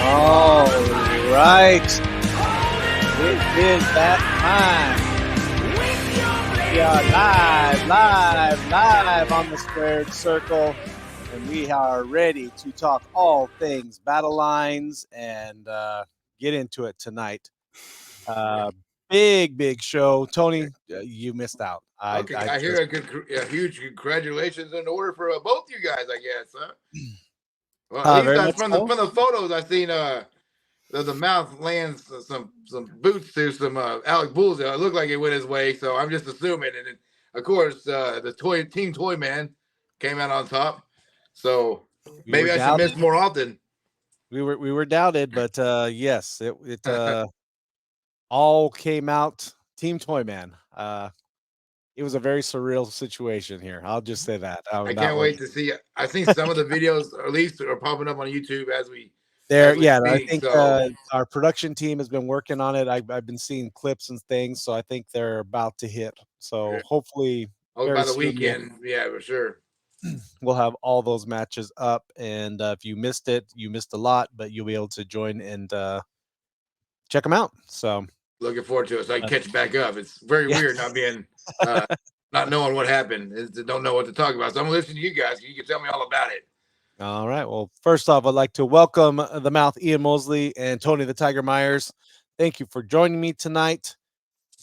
All right. It is that time. We are live on the Squared Circle, and we are ready to talk all things Battlelines and get into it tonight. Big show. Tony, you missed out. Okay, I hear a huge congratulations in order for both you guys, I guess. Huh? Well, at least very much from so. the photos I've seen, the mouth lands some boots to some Alec Bulls. It looked like it went his way, so I'm just assuming. And then, of course, the Toy Man came out on top. So maybe I should miss more often. We were doubted, but yes, it all came out Team Toyman. It was a very surreal situation here. I'll just say that. I can't wait to see. I've seen some of the videos, or at least are popping up on YouTube as we Yeah, I speak. think So our production team has been working on it. I've been seeing clips and things, so I think they're about to hit. So hopefully, by the soon weekend, yeah, for sure. We'll have all those matches up, and if you missed it, you missed a lot, but you'll be able to join and check them out. So looking forward to it, so I can catch back up. It's very weird not being not knowing what happened. Don't know what to talk about. So I'm listening to you guys. You can tell me all about it. All right. Well, first off, I'd like to welcome the Mouth Ian Mosley and Tony the Tiger Myers. Thank you for joining me tonight.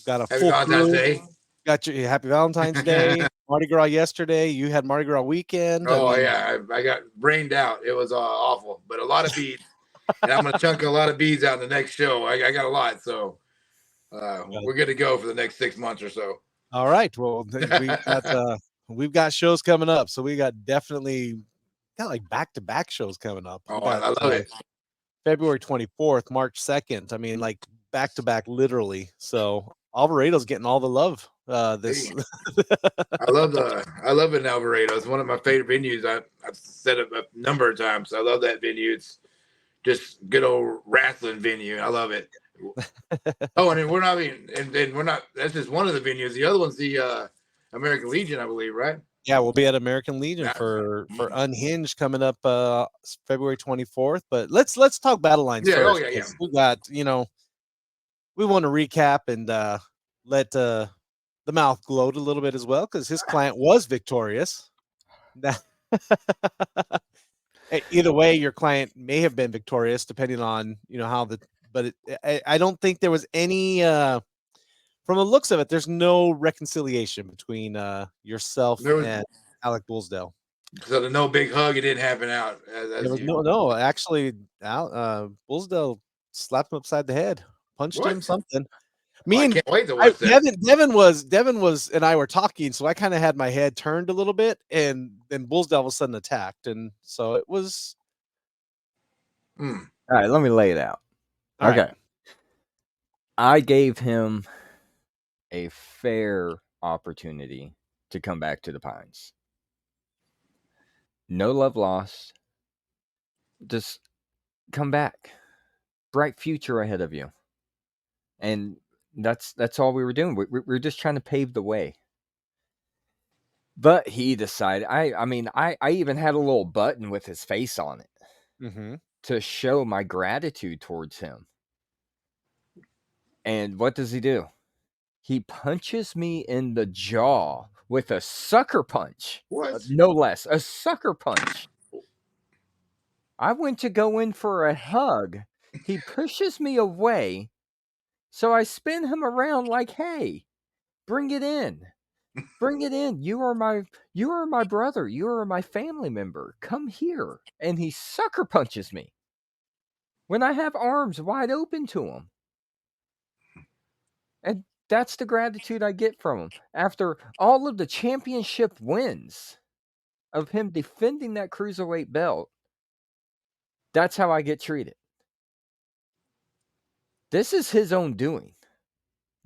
Got a Happy full Valentine's crew. Day. Got you. Happy Valentine's Day. Mardi Gras yesterday. You had Mardi Gras weekend. Oh, yeah. I got brained out. It was awful, but a lot of beads. And I'm going to chunk a lot of beads out in the next show. I got a lot. So we're good to go for the next 6 months or so. All right. Well, we've got shows coming up. So we got like back-to-back shows coming up. Oh, I love it. February 24th, March 2nd. I mean, like back-to-back literally. So Alvarado's getting all the love. I love it in Alvarado. It's one of my favorite venues. I've said it a number of times. I love that venue. It's just good old wrestling venue. I love it. Oh, and we're not. That's just one of the venues. The other one's the American Legion, I believe, right? Yeah, we'll be at American Legion for Unhinged coming up February 24th. But let's talk Battlelines first. Yeah. We got we want to recap and let the Mouth gloat a little bit as well because his client was victorious. Either way, your client may have been victorious depending on how the. But I don't think there was any. From the looks of it, there's no reconciliation between yourself and Alec Bullsdale. So the no big hug, it didn't happen out. No. Actually, Bullsdale slapped him upside the head, punched him something. I can't wait to watch that. Devin was, and I were talking, so I kind of had my head turned a little bit, and then Bullsdale all of a sudden attacked, and so it was. All right, let me lay it out. All okay. Right. I gave him a fair opportunity to come back to the Pines. No love lost. Just come back. Bright future ahead of you. And that's all we were doing. We're just trying to pave the way. But he decided. I even had a little button with his face on it to show my gratitude towards him. And what does he do? He punches me in the jaw with a sucker punch. What? No less. A sucker punch. I went to go in for a hug. He pushes me away. So I spin him around like, hey, bring it in. Bring it in. You are my brother. You are my family member. Come here. And he sucker punches me when I have arms wide open to him. And that's the gratitude I get from him. After all of the championship wins of him defending that cruiserweight belt, that's how I get treated. This is his own doing.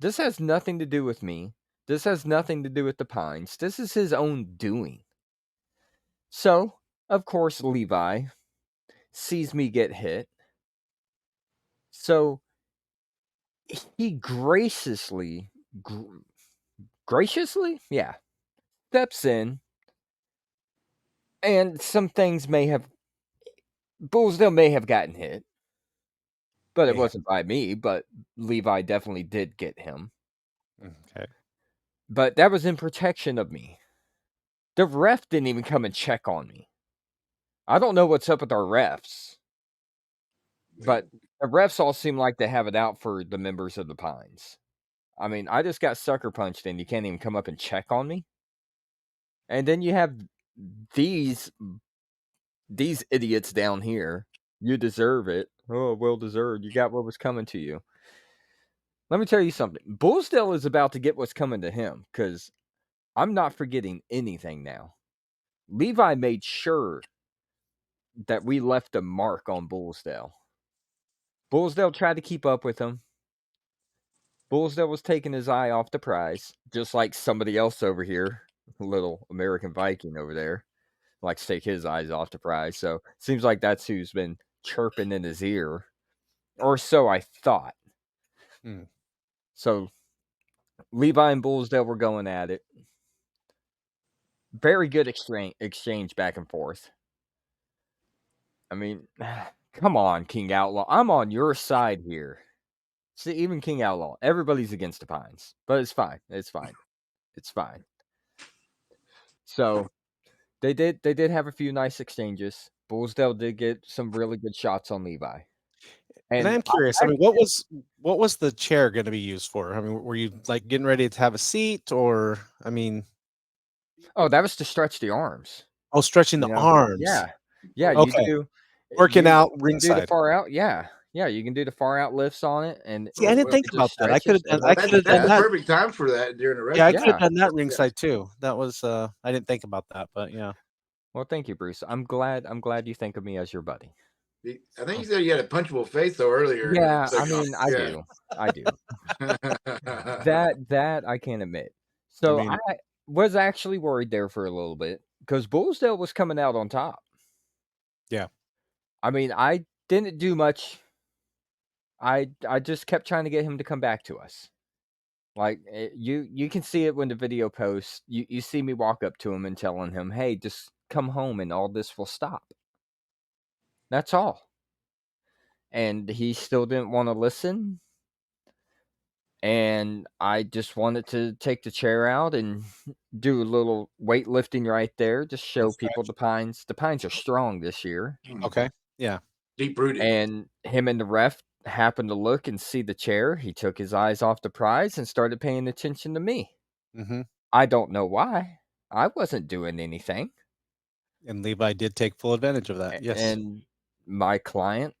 This has nothing to do with me. This has nothing to do with the Pines. This is his own doing. So, of course, Levi sees me get hit. So, he graciously, yeah, steps in. And some things Bullsdale may have gotten hit. But it Yeah. wasn't by me, but Levi definitely did get him. Okay. But that was in protection of me. The ref didn't even come and check on me. I don't know what's up with our refs, but the refs all seem like they have it out for the members of the Pines. I mean, I just got sucker punched and you can't even come up and check on me. And then you have these idiots down here. You deserve it. Oh, well deserved. You got what was coming to you. Let me tell you something. Bullsdale is about to get what's coming to him because I'm not forgetting anything now. Levi made sure that we left a mark on Bullsdale. Bullsdale tried to keep up with him. Bullsdale was taking his eye off the prize, just like somebody else over here, little American Viking over there, likes to take his eyes off the prize. So seems like that's who's been chirping in his ear, or so I thought. Hmm. So Levi and Bullsdale were going at it. Very good exchange back and forth. I mean, come on, King Outlaw. I'm on your side here. See, even King Outlaw, everybody's against the Pines, but it's fine. It's fine. It's fine. So they did have a few nice exchanges. Bullsdale did get some really good shots on Levi. And And I'm curious. I mean, what was the chair going to be used for? I mean, were you like getting ready to have a seat, or I mean, oh, that was to stretch the arms. oh, stretching the You know? arms. Yeah. Yeah, Okay. Working out you can do the ringside. far out. Yeah. Yeah, you can do the far out lifts on it and See, I didn't think it just about that. I stretches. could have Well, done that's the that. perfect time for that during the Yeah, I wrestling. could have Yeah. done that ringside too. That was I didn't think about that, but yeah. Well, thank you, Bruce. I'm glad you think of me as your buddy. I think you said you had a punchable face though earlier. Yeah, I mean, I Yeah. do. I do. That I can admit. So mean- I was actually worried there for a little bit because Bullsdale was coming out on top. Yeah. I mean, I didn't do much. I just kept trying to get him to come back to us. Like you can see it when the video posts. You see me walk up to him and telling him, "Hey, just come home and all this will stop." That's all. And he still didn't want to listen. And I just wanted to take the chair out and do a little weightlifting right there, just show people the Pines. The Pines are strong this year. Okay. Yeah. Deep rooted. And him and the ref happened to look and see the chair. He took his eyes off the prize and started paying attention to me. Mm-hmm. I don't know why. I wasn't doing anything. And Levi did take full advantage of that. Yes. And my client,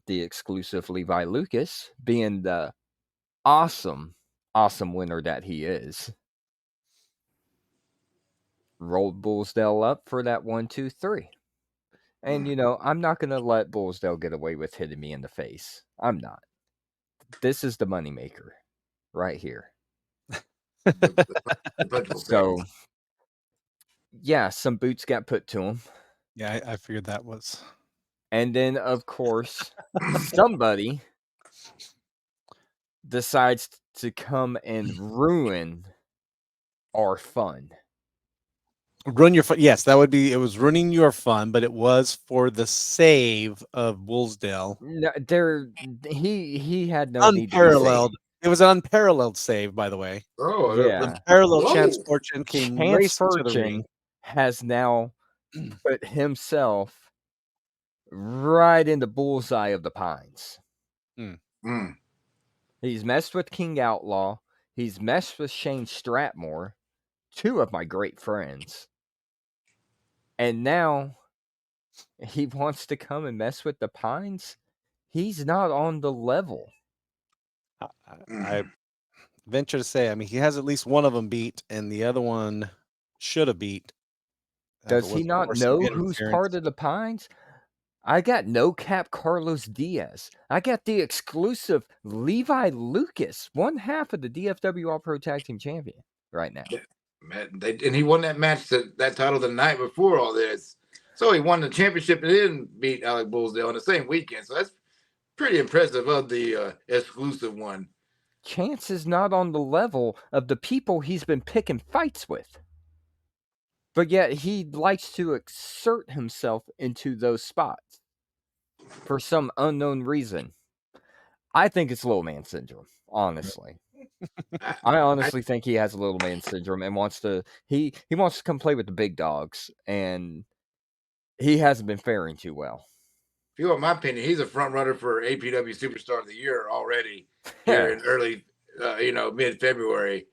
the exclusive Levi Lucas, being the awesome winner that he is, rolled Bullsdale up for that 1, 2, 3. And I'm not gonna let Bullsdale get away with hitting me in the face. I'm not. This is the moneymaker right here. So yeah, some boots got put to him. Yeah, I figured that was. And then of course somebody decides to come and ruin our fun. Ruin your fun. Yes, that would be. It was ruining your fun, but it was for the save of Bullsdale. No, he had no need to be Unparalleled. saved. It was an unparalleled save, by the way. Oh, Yeah. Unparalleled Chance Fortune came Chance racing to the Fortune ring. has now put himself right in the bullseye of the Pines. He's messed with King Outlaw. He's messed with Shane Stratmore, two of my great friends. And now he wants to come and mess with the Pines. He's not on the level. I venture to say, I mean, he has at least one of them beat, and the other one should have beat. Does he not know who's part of the Pines? I got no cap Carlos Diaz. I got the exclusive Levi Lucas, one half of the DFW All Pro Tag Team Champion right now. And he won that match, that title the night before all this. So he won the championship and then beat Alec Bullsdale on the same weekend. So that's pretty impressive of the exclusive one. Chance is not on the level of the people he's been picking fights with. But yet he likes to exert himself into those spots for some unknown reason. I think it's little man syndrome, honestly. I honestly think he has a little man syndrome and wants to he wants to come play with the big dogs, and he hasn't been faring too well. If you want my opinion, he's a front runner for APW Superstar of the Year already here in early, mid-February.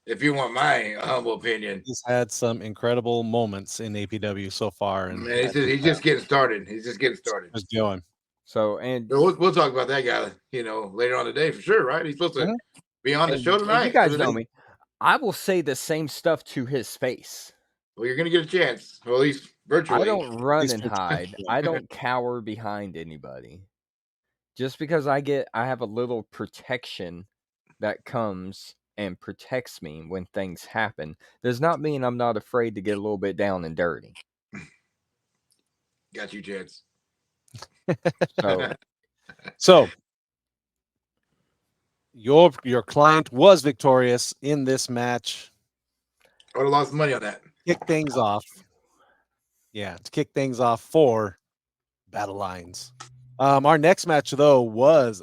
If you want my humble opinion, He's had some incredible moments in APW so far, and man, he's just getting started. He's just getting started. just going. So, and we'll talk about that guy, later on today for sure, right? He's supposed to be on the show tonight. You guys know me. I will say the same stuff to his face. Well, you're gonna get a chance. Well, at least virtually. I don't run and hide. I don't cower behind anybody. Just because I have a little protection that comes and protects me when things happen does not mean I'm not afraid to get a little bit down and dirty. Got you, Chance. So your client was victorious in this match. I would have lost money on that. Kick things off. Yeah, to kick things off for Battlelines. Our next match though was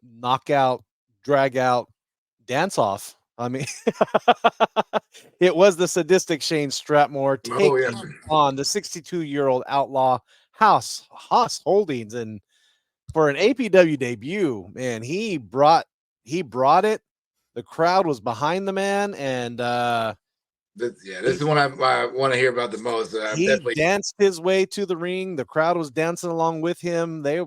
knockout, drag out, dance off. I mean, it was the sadistic Shane Stratmore taking on the 62-year-old outlaw Haas Holdings, and for an APW debut, man, he brought it. The crowd was behind the man, and this is one I want to hear about the most. He danced his way to the ring. The crowd was dancing along with him. They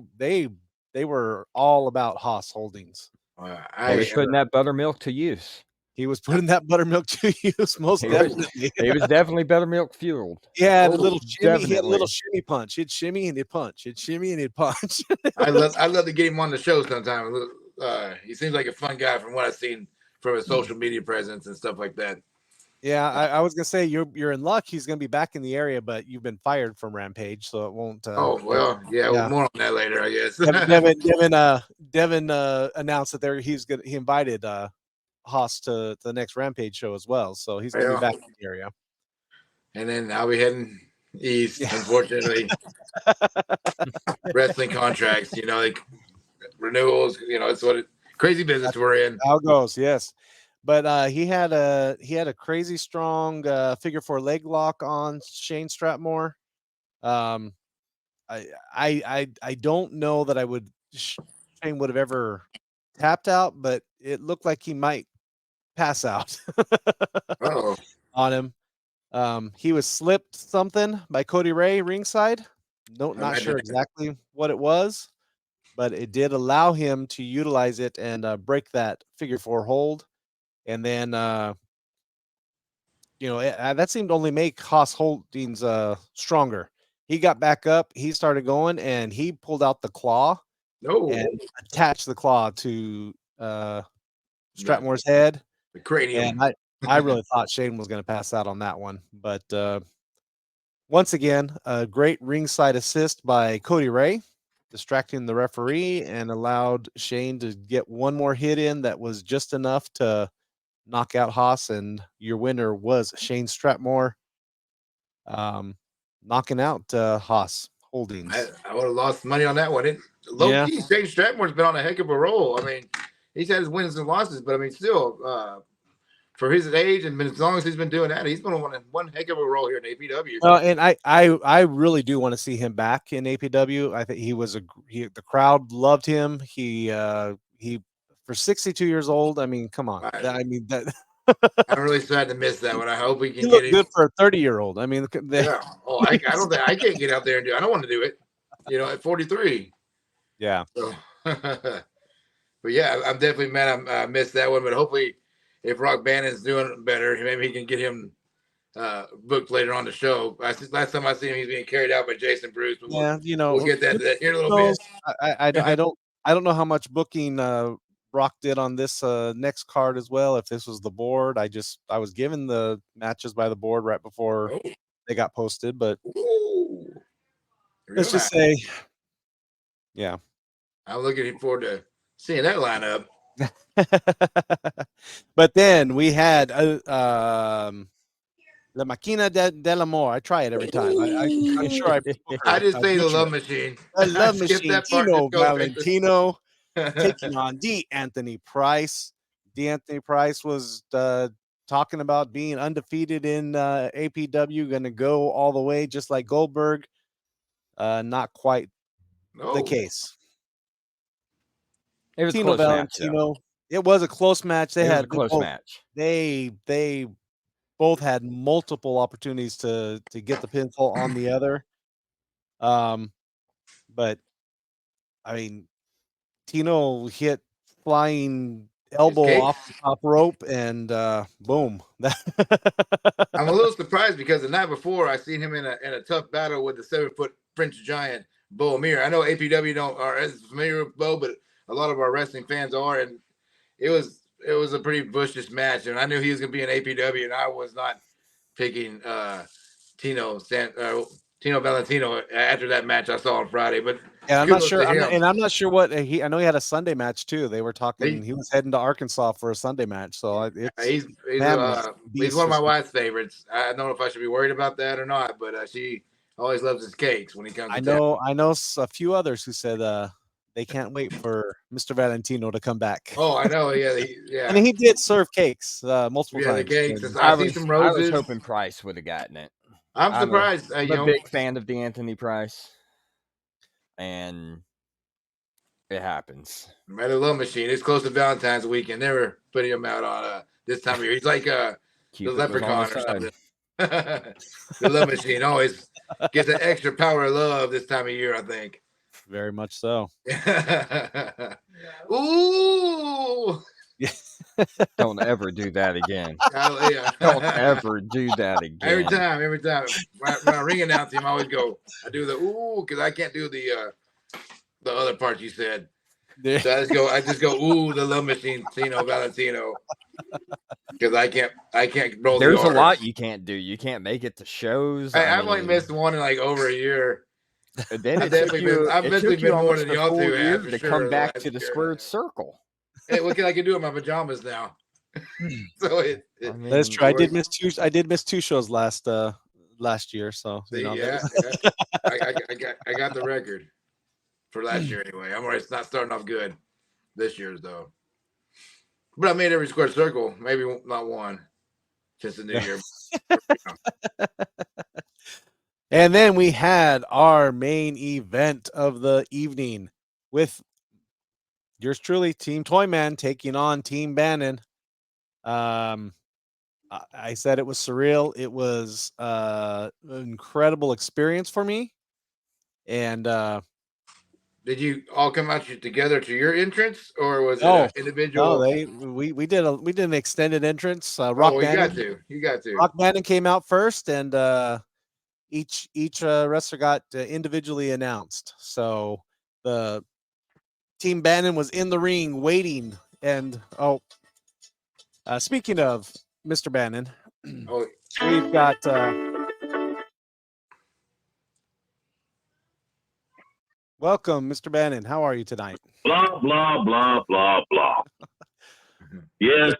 were all about Haas Holdings. He was putting that buttermilk to use. He was putting that buttermilk to use, most definitely. He was definitely buttermilk fueled. Yeah, a little shimmy. He had a little shimmy punch. He'd shimmy and he'd punch. He'd shimmy and he'd punch. I'd love to get him on the show sometime. He seems like a fun guy from what I've seen from his social media presence and stuff like that. Yeah, I was gonna say you're in luck. He's gonna be back in the area, but you've been fired from Rampage, so it won't. More on that later, I guess. Devin announced that he invited Haas to the next Rampage show as well, so he's gonna be back in the area. And then I'll be heading east, unfortunately. Wrestling contracts, like renewals, it's crazy business we're in. How it goes, yes. But he had a crazy strong figure 4 leg lock on Shane Stratmore. I don't know that Shane would have ever tapped out, but it looked like he might pass out on him. He was slipped something by Cody Ray ringside. Not sure exactly what it was, but it did allow him to utilize it and break that figure 4 hold. And then, that seemed to only make Haas Holdings stronger. He got back up, he started going, and he pulled out the claw and attached the claw to Stratmore's head. The cranium. And I really thought Shane was going to pass out on that one. But once again, a great ringside assist by Cody Ray, distracting the referee and allowed Shane to get one more hit in that was just enough to knock out Haas, and your winner was Shane Stratmore, knocking out Haas Holdings. I would have lost money on that one. Shane Stratmore's been on a heck of a roll. I mean, he's had his wins and losses, but I mean, still, for his age and as long as he's been doing that, he's been on one heck of a roll here in APW. And I really do want to see him back in APW. I think the crowd loved him. He for 62 years old. I mean, come on. I mean that. I'm really sad to miss that one. I hope we can get it. Good for a 30-year-old. I mean, yeah. Oh, I don't think I can't get out there and do. I don't want to do it. At 43. Yeah. So, but yeah, I'm definitely mad I missed that one. But hopefully, if Rock Bannon's doing better, maybe he can get him booked later on the show. Last time I seen him, he's being carried out by Jason Bruce. But we'll get that here in a little bit. I don't know how much booking Rock did on this next card as well. If this was the board, I was given the matches by the board right before they got posted, but let's just say, yeah, I'm looking forward to seeing that lineup. But then we had La Máquina del Amor. I try it every time. I'm sure I just say the Love Machine. The Love Machine. Tino Valentino taking on D. Anthony Price. D. Anthony Price was talking about being undefeated in APW, going to go all the way just like Goldberg. Not quite the case. It was a Tino close match, though. Valentino. It was a close match. It was a close match. They both had multiple opportunities to get the pinfall on the other. But I mean, Tino hit flying elbow off the top rope and boom. I'm a little surprised because the night before I seen him in a tough battle with the 7-foot French giant Bo Amir. I know APW are as familiar with Bo, but a lot of our wrestling fans are, and it was a pretty vicious match. And I knew he was going to be in APW, and I was not picking Tino Valentino after that match I saw on Friday. But yeah, I'm not sure. I'm not sure what I know. He had a Sunday match too. They were talking. He was heading to Arkansas for a Sunday match. So he's one of my wife's favorites. I don't know if I should be worried about that or not, but she always loves his cakes when he comes. I know a few others who said they can't wait for Mr. Valentino to come back. Oh, I know. Yeah, and he did serve cakes multiple times. The cakes. I see some roses. I was hoping Price would have gotten it. I'm surprised. I'm a big fan of D'Anthony Price, and it happens. Metal Love Machine. It's close to Valentine's weekend. They were putting him out on this time of year. He's like the leprechaun or something. The Love Machine always gets an extra power of love this time of year, I think. Very much so. Ooh. Don't ever do that again. Don't ever do that again. Every time. When I ring announce him, I always go, I do the ooh, because I can't do the other part you said. So I just go, ooh, the Love Machine, Tino Valentino. Because I can't roll. There's a lot you can't do. You can't make it to shows. I've only missed one in like over a year. And then I've definitely been more than y'all two have to come back to the squared circle. Hey, what can I do in my pajamas now? So that's true. I did miss two shows last year. So I got the record for last year anyway. It's not starting off good this year's though. But I made every squared circle, maybe not one since the new year. And then we had our main event of the evening with yours truly, Team Toyman taking on Team Bannon. I said it was surreal. It was an incredible experience for me. And did you all come out together to your entrance, or was it individual? No, we did an extended entrance. Rock Bannon, you got to. Rock Bannon came out first, and each wrestler got individually announced. So the Team Bannon was in the ring waiting, and speaking of Mr. Bannon, we've got welcome, Mr. Bannon. How are you tonight? Blah blah blah blah blah. Yes.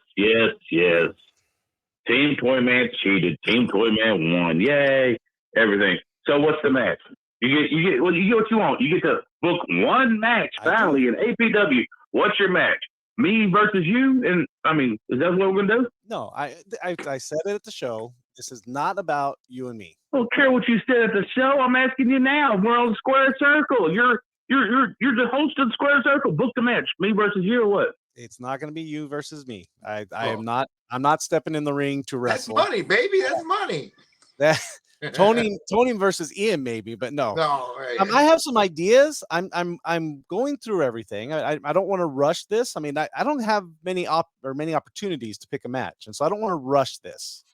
Team Toyman cheated. Team Toyman won. Yay! Everything. So what's the match? You get what you want. You get to book one match finally in APW. What's your match? Me versus you? And I mean, is that what we're gonna do? No, I said it at the show. This is not about you and me. I don't care what you said at the show. I'm asking you now. We're on the square circle. You're the host of the square circle. Book the match. Me versus you or what? It's not going to be you versus me. I'm not stepping in the ring to wrestle. That's money, baby. That's money. Tony versus Ian maybe, but no. Right. I have some ideas. I'm going through everything. I don't want to rush this. I mean, I don't have many opportunities to pick a match, and so I don't want to rush this.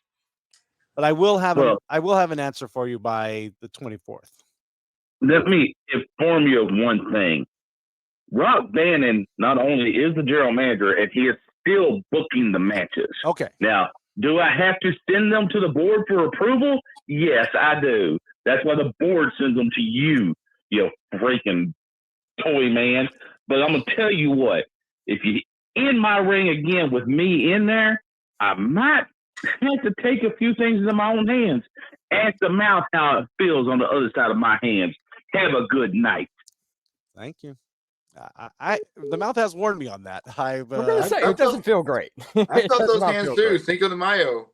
But I will have an answer for you by the 24th. Let me inform you of one thing. Rock Bannon not only is the general manager, and he is still booking the matches. Okay. Now, do I have to send them to the board for approval? Yes, I do. That's why the board sends them to you, you freaking toy man. But I'm going to tell you what, if you in my ring again with me in there, I might have to take a few things into my own hands. Ask the mouth how it feels on the other side of my hands. Have a good night. Thank you. The Mouth has warned me on that. I'm gonna say I it doesn't feel great. I It felt does those not hands feel too. great. Cinco de Mayo.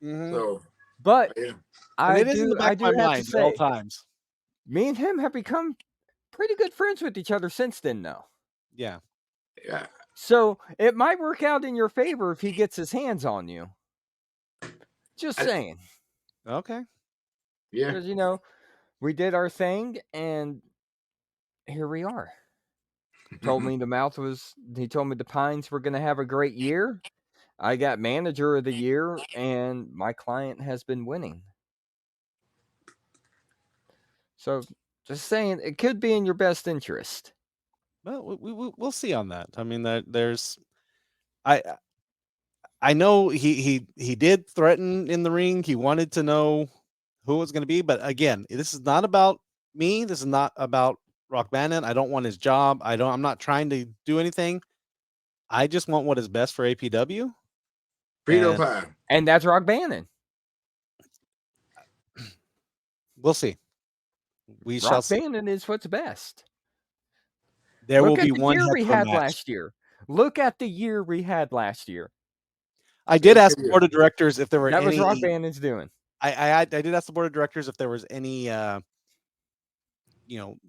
Mhm. So, But yeah. And I it is in the back do of my have to mind at all say, times. me and him have become pretty good friends with each other since then, though. Yeah. Yeah. So it might work out in your favor if he gets his hands on you. Just I- saying. Okay. Yeah. Because, we did our thing and here we are. He told me the Pines were going to have a great year. I got manager of the year and my client has been winning. So just saying, it could be in your best interest. Well, we'll see on that. I mean, there's, I know he did threaten in the ring. He wanted to know who it was going to be, but again, this is not about me. This is not about Rock Bannon. I don't want his job. I'm not trying to do anything. I just want what is best for APW. Frito And pie. And that's Rock Bannon. we'll see. We shall Rock see. Bannon is what's best. There will Look at be the one year heck we of a had match. last year. Look at the year we had last year. I did ask the board of directors if there were That was any. Rock Bannon's doing. I did ask the board of directors if there was any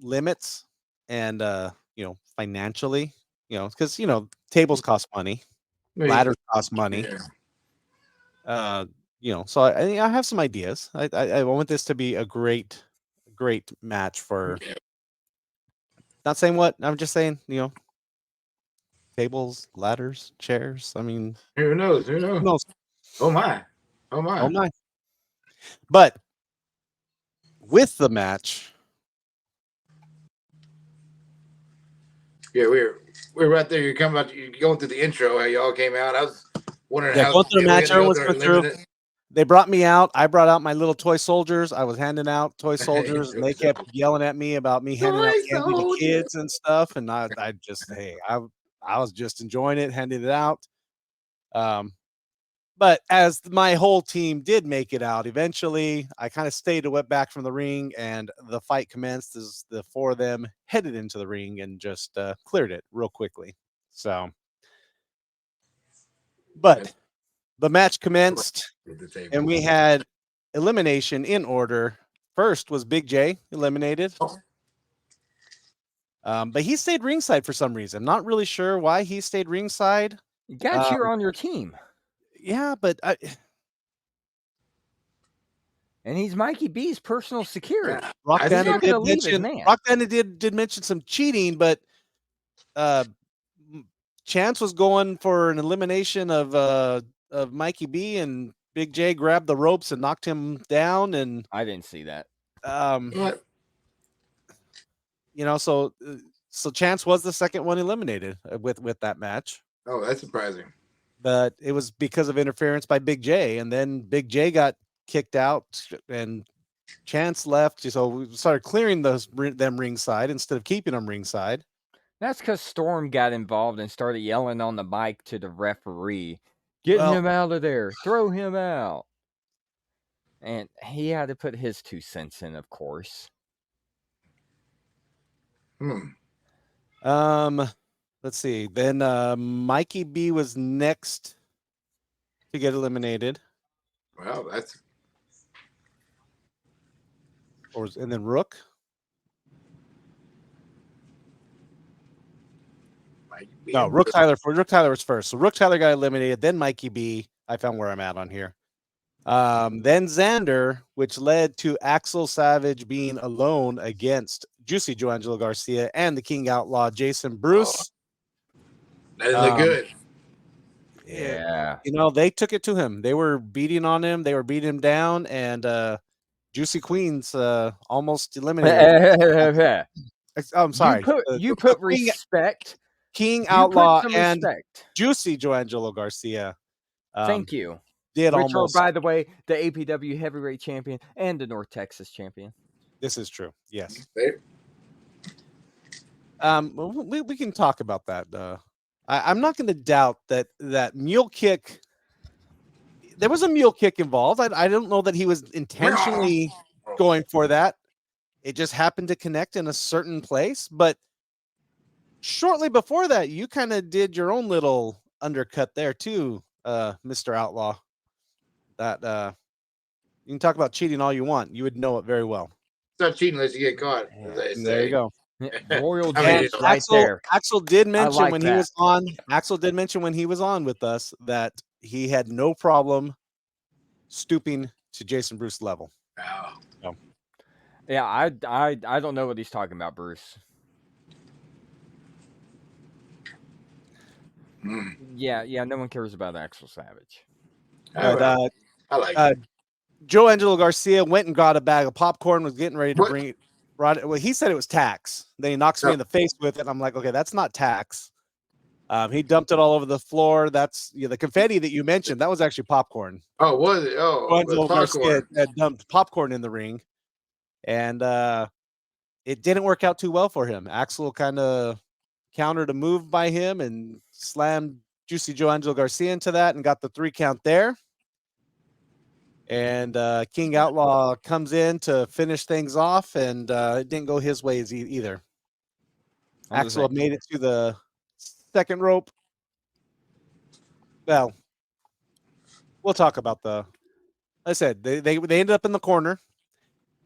limits and financially, because tables cost money, ladders cost money. Yeah. So I have some ideas. I want this to be a great match for. Yeah. Not saying what I'm just saying, tables, ladders, chairs. I mean, Who knows? Who knows? who knows? Oh my. Oh my. Oh my! But with the match, Yeah, we're right there. You're going through the intro. How y'all came out. I was wondering how going through the match. we had to go Everyone's there going through. limited. They brought me out. I brought out my little toy soldiers. I was handing out toy soldiers, and they kept yelling at me about me handing out candy to kids and stuff. And I was just enjoying it, handing it out. But as my whole team did make it out, eventually I kind of stayed and went back from the ring, and the fight commenced as the four of them headed into the ring and just cleared it real quickly. So, but the match commenced, and we had elimination in order. First was Big J eliminated. But he stayed ringside for some reason. Not really sure why he stayed ringside. You got cheer on your team. Yeah, but And he's Mikey B's personal security. Rock Bannon not gonna leave his man. Rock Bannon did mention some cheating, but Chance was going for an elimination of Mikey B, and Big J grabbed the ropes and knocked him down. And I didn't see that. What? So Chance was the second one eliminated with that match. Oh, that's surprising. But it was because of interference by Big J, and then Big J got kicked out, and Chance left. So we started clearing them ringside instead of keeping them ringside. That's because Storm got involved and started yelling on the mic to the referee, "Get him out of there! Throw him out!" And he had to put his 2 cents in, of course. Let's see. Then Mikey B was next to get eliminated. Well, And then Rook. No, Rook Tyler was first. So Rook Tyler got eliminated. Then Mikey B. I found where I'm at on here. Then Xander, which led to Axel Savage being alone against Juicy Joangelo Garcia and the King Outlaw Jason Bruce. That didn't look good. Yeah. They took it to him. They were beating on him. They were beating him down, and Juicy Queens almost eliminated. I'm sorry. You put respect. King Outlaw and respect. Juicy Joangelo Garcia. Thank you. Did Which almost. are, by the way, the APW heavyweight champion and the North Texas champion. This is true. Yes. We can talk about that. I'm not going to doubt that mule kick. There was a mule kick involved. I don't know that he was intentionally going for that. It just happened to connect in a certain place. But shortly before that, you kind of did your own little undercut there too, Mr. Outlaw. That you can talk about cheating all you want. You would know it very well. Stop cheating unless you get caught. As they say. There you go. Royal I mean, Juice you know, right there. Axel did mention like when that. he was on. Axel did mention when he was on with us that he had no problem stooping to Jason Bruce level. Oh. Yeah, I don't know what he's talking about, Bruce. Mm. Yeah, no one cares about Axel Savage. But I like it. Joe Angelo Garcia went and got a bag of popcorn, was getting ready to What? bring it. Well, he said it was tax. Then he knocks me in the face with it. I'm like, okay, that's not tax. He dumped it all over the floor. That's the confetti that you mentioned. That was actually popcorn. Oh, was it? Oh, Joe it Angelo was Garcia popcorn. had dumped popcorn in the ring, and it didn't work out too well for him. Axel kind of countered a move by him and slammed Juicy Joe Angelo Garcia into that and got the 3 count there. And King Outlaw comes in to finish things off, and it didn't go his ways either. Axel made it to the second rope. Well, we'll talk about like I said, they ended up in the corner.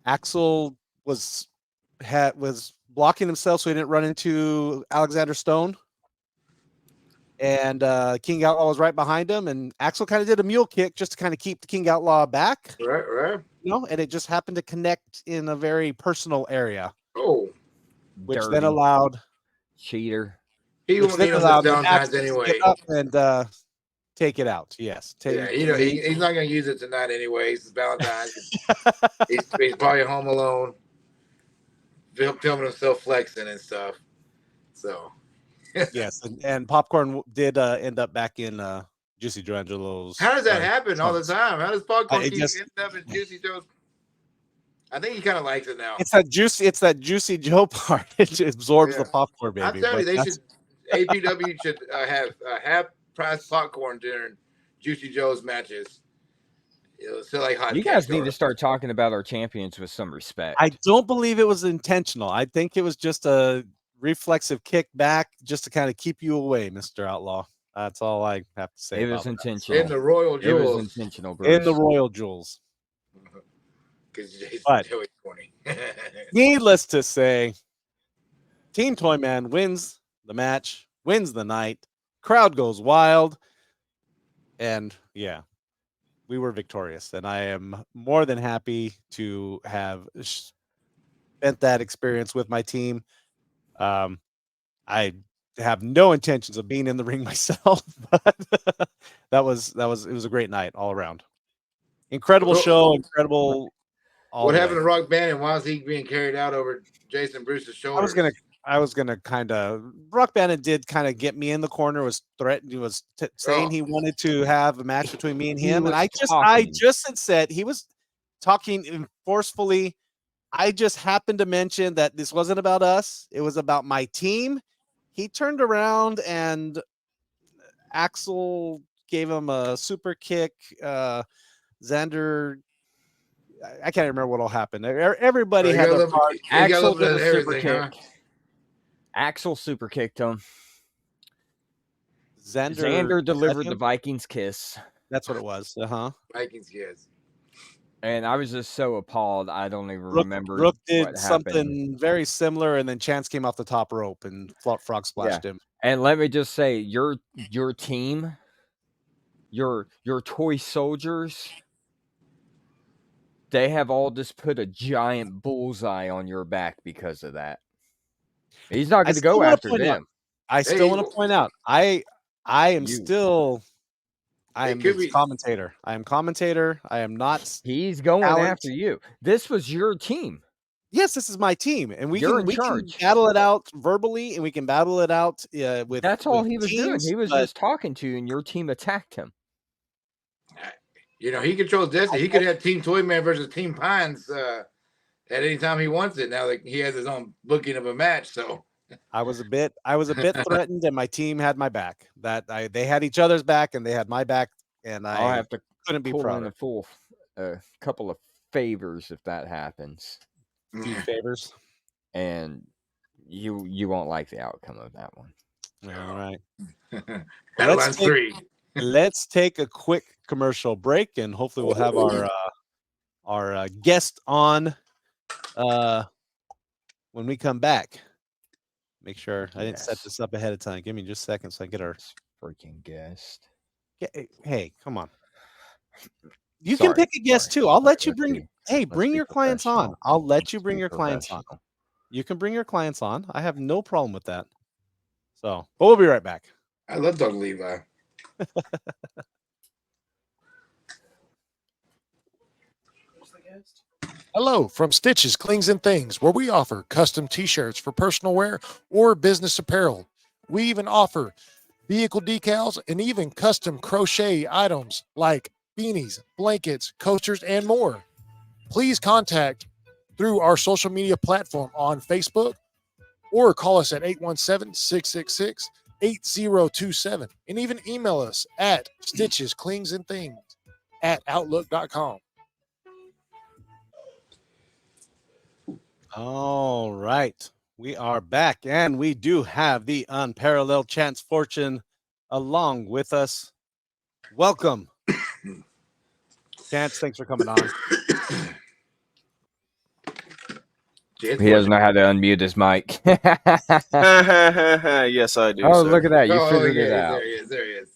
Axel was blocking himself so he didn't run into Alexander Stone. And King Outlaw was right behind him, and Axel kind of did a mule kick just to kind of keep the King Outlaw back. Right. And it just happened to connect in a very personal area. Oh. Which Dirty then allowed cheater. He won't need those Valentine's anyway. Get up and take it out. Yes. He's not going to use it tonight anyway. It's Valentine's. he's probably home alone, filming himself flexing and stuff. So. Yes, and popcorn did end up back in Juicy Joe Angelo's. How does that happen all the time? How does popcorn keep ending up in Juicy Joe's? I think he kind of likes it now. It's that Juicy Joe part. It absorbs the popcorn, baby. I'm telling you, APW should have half price popcorn during Juicy Joe's matches. So like hot. You guys need to start talking about our champions with some respect. I don't believe it was intentional. I think it was just a reflexive kick back just to kind of keep you away, Mr. Outlaw. That's all I have to say. It was intentional. In the Royal Jewels. It was intentional, Bruce. In the Royal Jewels. But needless to say, Team Toyman wins the match, wins the night. Crowd goes wild. And yeah, we were victorious. And I am more than happy to have spent that experience with my team. I have no intentions of being in the ring myself, but it was a great night all around. Incredible show, incredible. What happened to Rock Band, and why is he being carried out over Jason Bruce's shoulder? I was gonna kind of Rock Bandit did kind of get me in the corner. Was threatening. Was saying he wanted to have a match between me and him, and I just said he was talking forcefully. I just happened to mention that this wasn't about us; it was about my team. He turned around and Axel gave him a super kick. Xander. I can't remember what all happened. Everybody had a part. Axel did a super kick. Axel super kicked him. Xander delivered the Vikings kiss. That's what it was. Vikings kiss. And I was just so appalled. I don't even remember. Brooke did something very similar, and then Chance came off the top rope and frog splashed him. And let me just say, your team, your toy soldiers, they have all just put a giant bullseye on your back because of that. He's not going to go after them. I still want to point out, I am still. I am commentator. I am commentator. I am not. He's going after you. This was your team. Yes, this is my team, and we can battle it out verbally, and we can battle it out with. That's all he was doing. He was just talking to you, and your team attacked him. He controls destiny. He could have Team Toyman versus Team Pines at any time he wants it. Now that he has his own booking of a match, so I was a bit threatened, and my team had my back. They had each other's back, and they had my back, and I'll have to couldn't be proud. A couple of favors if that happens. A few favors, and You won't like the outcome of that one. All right. Battlelines 3. Let's take a quick commercial break, and hopefully we'll have our guest on when we come back. Make sure I didn't set this up ahead of time. Give me just a second so I get our freaking guest. Hey, come on. You can pick a guest too. I'll let you bring. Hey, bring your clients on. I'll let you bring your clients on. You can bring your clients on. I have no problem with that. So, but we'll be right back. I love Doug Levi. Hello from Stitches, Clings, and Things, where we offer custom t-shirts for personal wear or business apparel. We even offer vehicle decals and even custom crochet items like beanies, blankets, coasters, and more. Please contact through our social media platform on Facebook or call us at 817-666-8027 and even email us at stitchesclingsandthings@outlook.com. All right. We are back, and we do have the Unparalleled Chance Fortune along with us. Welcome. Chance, thanks for coming on. He doesn't know how to unmute his mic. Yes, I do. Oh, sir. look at that. You figured it out. There he is.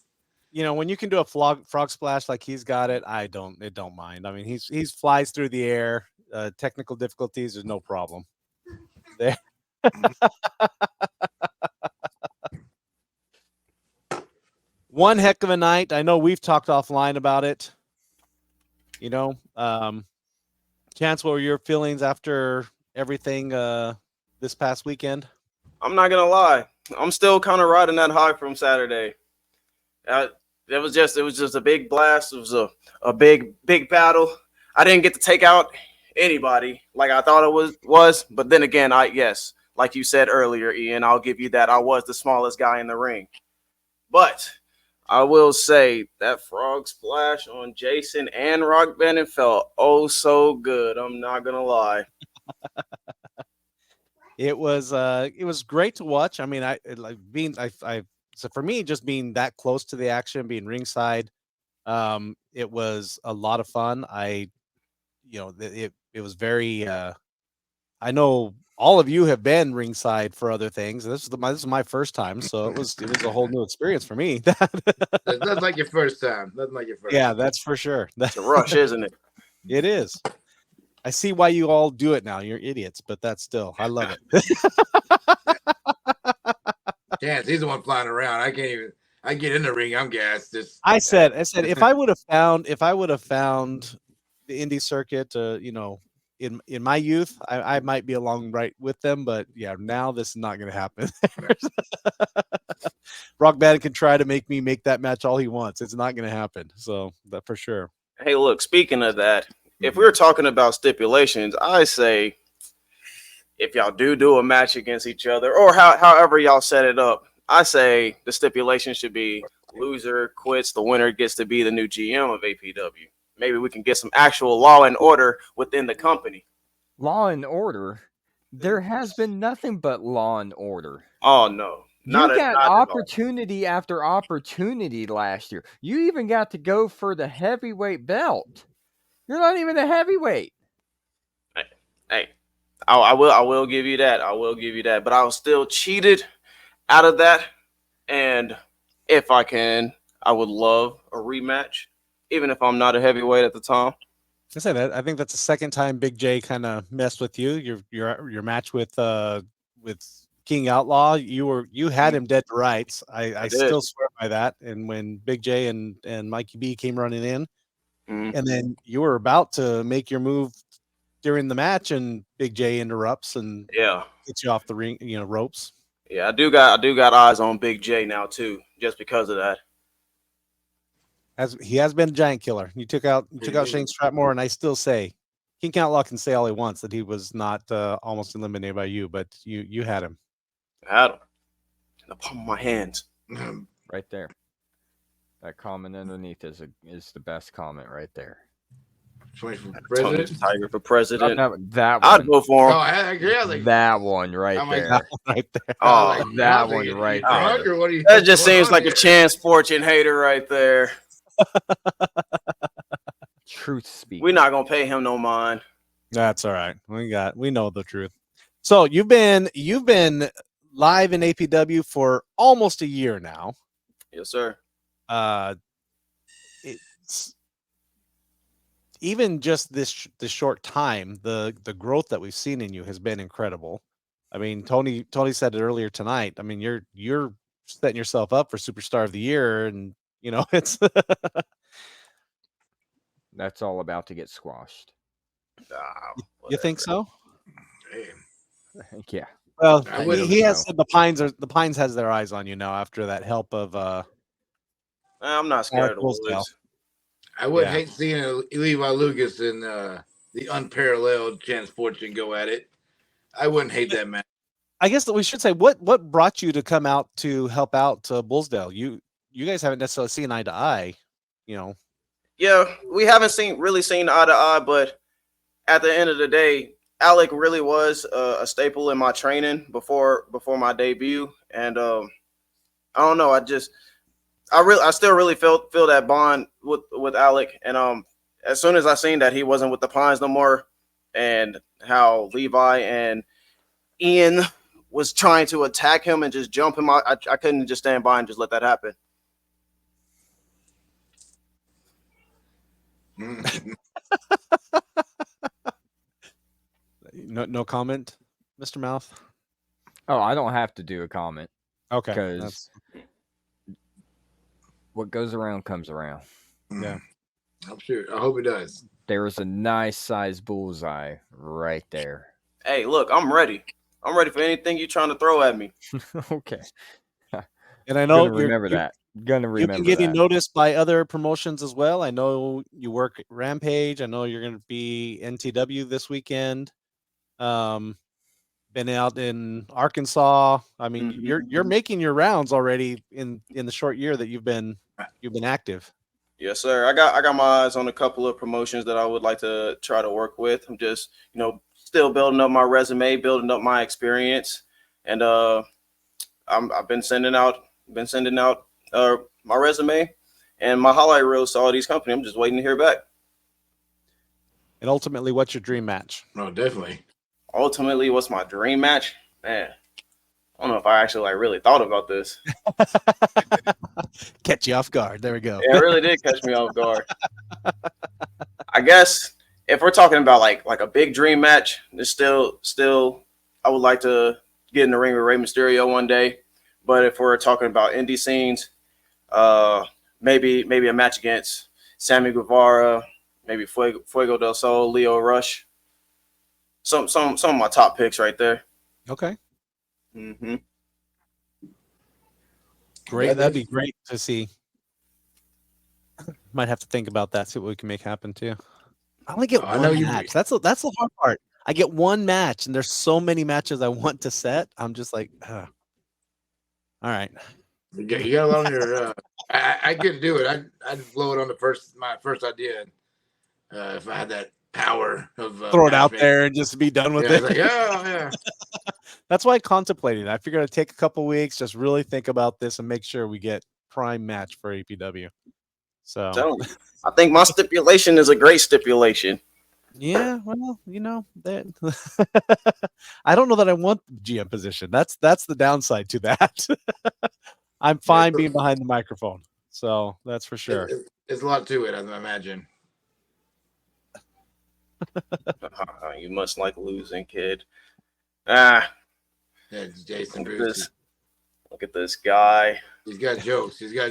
You know, when you can do a frog splash like he's got it, it don't mind. I mean, he's flies through the air. Technical difficulties is no problem. There. One heck of a night. I know we've talked offline about it. You know, Chance, what were your feelings after everything this past weekend? I'm not gonna lie. I'm still kind of riding that high from Saturday. It was just a big blast. It was a big battle. I didn't get to take out anybody like I thought it was. But then again, yes, like you said earlier, Ian, I'll give you that. I was the smallest guy in the ring. But I will say that frog splash on Jason and Rock Bennett felt oh so good. I'm not gonna lie. It was great to watch. I mean, so for me, just being that close to the action, being ringside, it was a lot of fun. It was very. I know all of you have been ringside for other things. This is my first time, so it was a whole new experience for me. That's like your first time. Nothing like your first. Yeah, time. that's for sure. It's a rush, isn't it? It is. I see why you all do it now. You're idiots, but that's still, I love it. Chance, he's the one flying around. I can't even. I get in the ring. I'm gassed. I said, if I would have found the indie circuit, in my youth, I might be along right with them, but yeah, now this is not going to happen. Rock Band can try to make me make that match all he wants. It's not going to happen. So that for sure. Hey, look, speaking of that, if we're talking about stipulations, I say if y'all do a match against each other or however y'all set it up, I say the stipulation should be loser quits, the winner gets to be the new GM of APW. Maybe we can get some actual law and order within the company. Law and order? There has been nothing but law and order. Oh, no. You got opportunity after opportunity last year. You even got to go for the heavyweight belt. You're not even a heavyweight. Hey, I will give you that. I will give you that. But I was still cheated out of that. And if I can, I would love a rematch, even if I'm not a heavyweight at the time. I said that. I think that's the second time Big J kind of messed with you. Your match with King Outlaw, you had him dead to rights. I still swear by that. And when Big J and Mikey B came running in, and then you were about to make your move during the match, and Big J interrupts and gets you off the ring, ropes. Yeah, I do got eyes on Big J now too, just because of that. He has been a giant killer. You took out Shane Stratmore, and I still say King Outlaw can say all he wants that he was not almost eliminated by you, but you had him. I had him in the palm of my hands. Right there. That comment underneath is the best comment right there. for Tony president. Tiger for president. That I'd one. vote for Oh, him. I agree. I was like, That one right I'm like, there. Right there. Oh, I was that was one you right drunk there. or what are you? that just what's going seems on like here? a Chance Fortune hater right there. Truth speaking. We're not gonna pay him no mind. That's all right. We know the truth. So you've been live in APW for almost a year now. Yes, sir. It's even just this short time, the growth that we've seen in you has been incredible. I mean, Tony said it earlier tonight. I mean, you're setting yourself up for Superstar of the Year, and you know it's That's all about to get squashed. you think so? Damn. Yeah. Well, I I would- think he has so. said the Pines has their eyes on you now after that help of I'm not scared of the Hillsdale. Woods. I would Yeah. hate seeing Levi Lucas and the Unparalleled Chance Fortune go at it. I wouldn't hate that match. I guess that we should say what brought you to come out to help out Bullsdale. You guys haven't necessarily seen eye to eye, you know. Yeah, we haven't really seen eye to eye, but at the end of the day, Alec really was a staple in my training before my debut, and I don't know. I still really feel that bond with Alec, and as soon as I seen that he wasn't with the Pines no more, and how Levi and Ian was trying to attack him and just jump him, I couldn't just stand by and just let that happen. No comment, Mr. Mouth. Oh, I don't have to do a comment Okay. because what goes around comes around. Yeah. I'm sure. I hope it does. There is a nice sized bullseye right there. Hey, look, I'm ready. I'm ready for anything you're trying to throw at me. Okay. And I know Gonna remember that. Gonna You've been remember getting that. noticed by other promotions as well. I know you work at Rampage. I know you're going to be NTW this weekend. Been out in Arkansas. I mean, Mhm. you're making your rounds already in the short year that you've been active. Yes, sir. I got my eyes on a couple of promotions that I would like to try to work with. I'm just, still building up my resume, building up my experience, and I've been sending out my resume and my highlight reels to all these companies. I'm just waiting to hear back. And ultimately, what's your dream match? No, definitely. Ultimately, what's my dream match? Man, I don't know if I actually really thought about this. Catch you off guard. There we go. Yeah, it really did catch me off guard. I guess if we're talking about like a big dream match, there's still I would like to get in the ring with Rey Mysterio one day. But if we're talking about indie scenes, maybe a match against Sammy Guevara, maybe Fuego del Sol, Leo Rush. Some of my top picks right there. Okay. Mm-hmm. Great. That'd be great to see. Might have to think about that. See what we can make happen too. I only get one match. That's the hard part. I get one match, and there's so many matches I want to set. I'm just like, all right. You got a lot on your. I could do it. I'd blow it on my first idea. If I had that power of Throw it out there and just be done with it. Like, yeah. That's why I contemplated. I figured I'd take a couple weeks, just really think about this and make sure we get prime match for APW. So I think my stipulation is a great stipulation. Yeah, well, that I don't know that I want the GM position. That's the downside to that. I'm fine being behind the microphone. So that's for sure. There's a lot to it, I imagine. You must like losing, kid. Yeah, it's Jason Bruce. Look at this guy. He's got jokes. Yeah,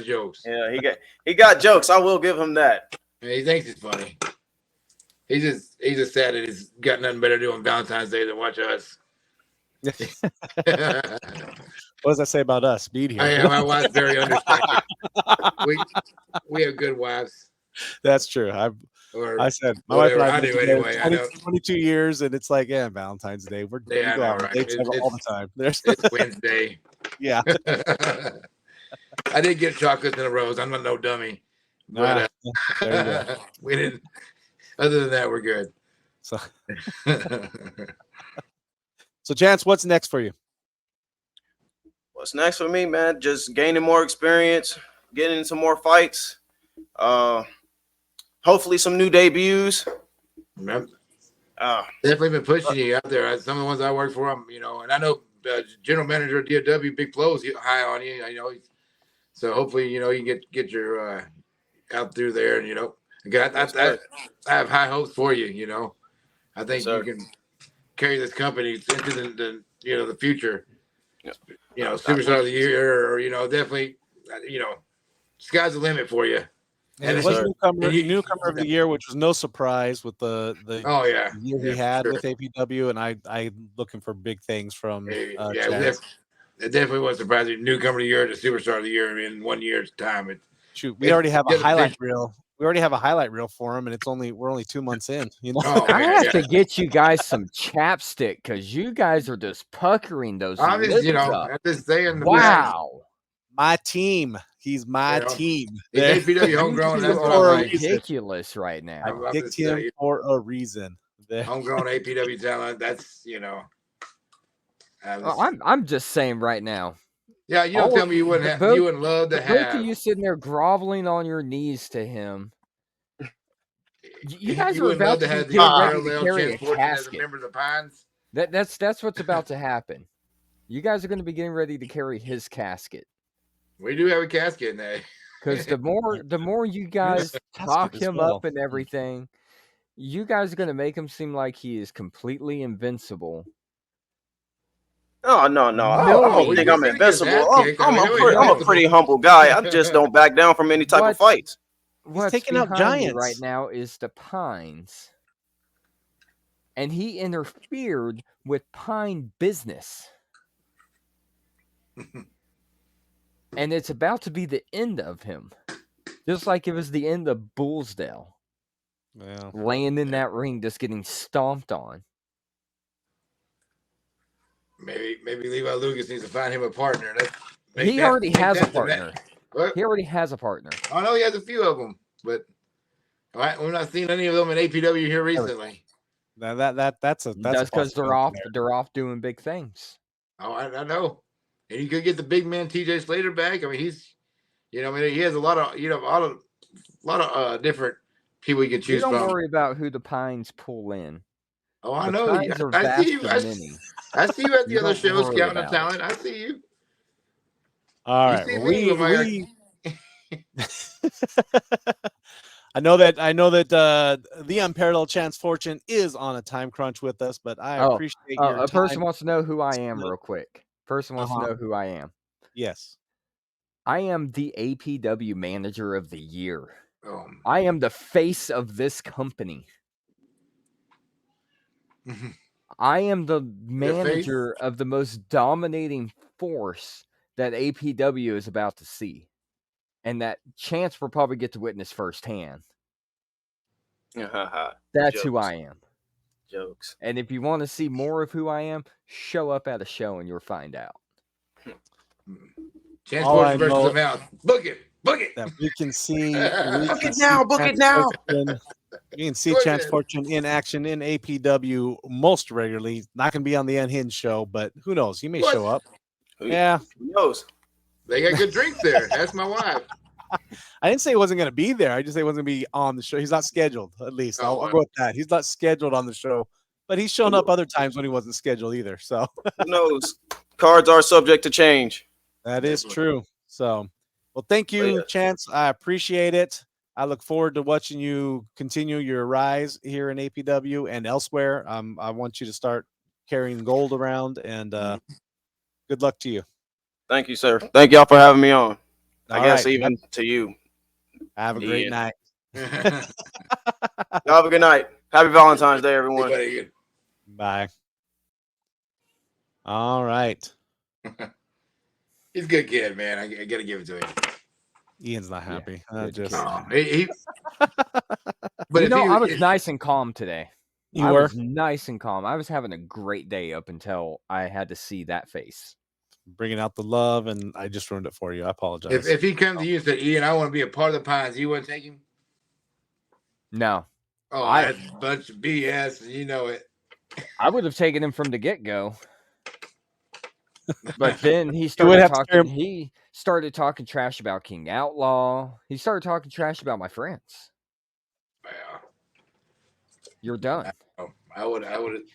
he got jokes. I will give him that. Yeah, he thinks it's funny. He's just sad that he's got nothing better to do on Valentine's Day than watch us. What does that say about us? Beat here. My wife's very understanding. we have good wives. That's true. I said my wife and I do anyway. 22 years, and it's like, Valentine's Day. We go out on dates all the time. It's Wednesday. Yeah. I did get chocolates and a rose. I'm not no dummy. But we didn't. Other than that, we're good. So, Chance, what's next for you? What's next for me, man? Just gaining more experience, getting into more fights. Hopefully some new debuts. Definitely been pushing you out there. Some of the ones I work for, and I know General Manager of DFW, Big Flo's high on you. So hopefully, you can get your out through there, and again, I have high hopes for you. I think you can carry this company into the future. Superstar of the year, or definitely, sky's the limit for you. And it was newcomer of the year, which was no surprise with the year he had with APW, and I looking for big things from. It definitely was surprising. Newcomer of the year to superstar of the year in 1 year's time. We already have a highlight reel. We already have a highlight reel for him, and we're only 2 months in. I have to get you guys some chapstick because you guys are just puckering those. I'm just saying. Wow. My team. He's my team. He's APW homegrown. That's what I'm ridiculous right now. I picked him for a reason. Homegrown APW talent. That's I'm just saying right now. Yeah, you don't tell me you wouldn't love to have. Both of you sitting there groveling on your knees to him. You guys are about to be getting ready to carry a casket. Member of the Pines. That's what's about to happen. You guys are going to be getting ready to carry his casket. We do have a casket in there. Because the more you guys talk him up and everything, you guys are going to make him seem like he is completely invincible. Oh, no. I don't think I'm invincible. I'm a pretty humble guy. I just don't back down from any type of fights. What's taking out giants right now is the Pines. And he interfered with Pine business. And it's about to be the end of him. Just like it was the end of Bullsdale. Yeah. Laying in that ring, just getting stomped on. Maybe Levi Lucas needs to find him a partner. He already has a partner. He already has a partner. I know he has a few of them, but we're not seeing any of them in APW here recently. That's because they're off doing big things. Oh, I know. And you could get the big man TJ Slater back. I mean, he has a lot of different people you can choose from. Don't worry about who the Pines pull in. Oh, I know. I see you. I see you at the other show scouting the talent. I see you. All right. I know that the Unparalleled Chance Fortune is on a time crunch with us, but I appreciate your time. A person wants to know who I am real quick. Person wants to know who I am. Yes. I am the APW Manager of the Year. I am the face of this company. I am the manager of the most dominating force that APW is about to see. And that Chance will probably get to witness firsthand. That's who I am. Jokes. And if you want to see more of who I am, show up at a show and you'll find out. Chance Fortune versus the Mouth. Book it. That we can see. Book it now. You can see Chance Fortune in action in APW most regularly. Not going to be on the Unhinged show, but who knows? He may show up. Yeah. Who knows? They got good drinks there. That's my wife. I didn't say he wasn't going to be there. I just say he wasn't going to be on the show. He's not scheduled, at least. I'll go with that. He's not scheduled on the show, but he's shown up other times when he wasn't scheduled either. So who knows? Cards are subject to change. That is true. So, well, thank you, Chance. I appreciate it. I look forward to watching you continue your rise here in APW and elsewhere. I want you to start carrying gold around, and good luck to you. Thank you, sir. Thank y'all for having me on. I guess right. even to you. Have a great night. Y'all have a good night. Happy Valentine's Day, everyone. Bye. All right. He's a good kid, man. I got to give it to him. Ian's not happy. But I was nice and calm today. I was nice and calm. I was having a great day up until I had to see that face. Bringing out the love, and I just ruined it for you. I apologize. If he comes to you and said, Ian, I want to be a part of the Pines, you wouldn't take him? No. Oh, that's a bunch of BS, and you know it. I would have taken him from the get-go. But then he would started have to carry talking. He started talking trash about King Outlaw. He started talking trash about my friends. Well, You're done. I would.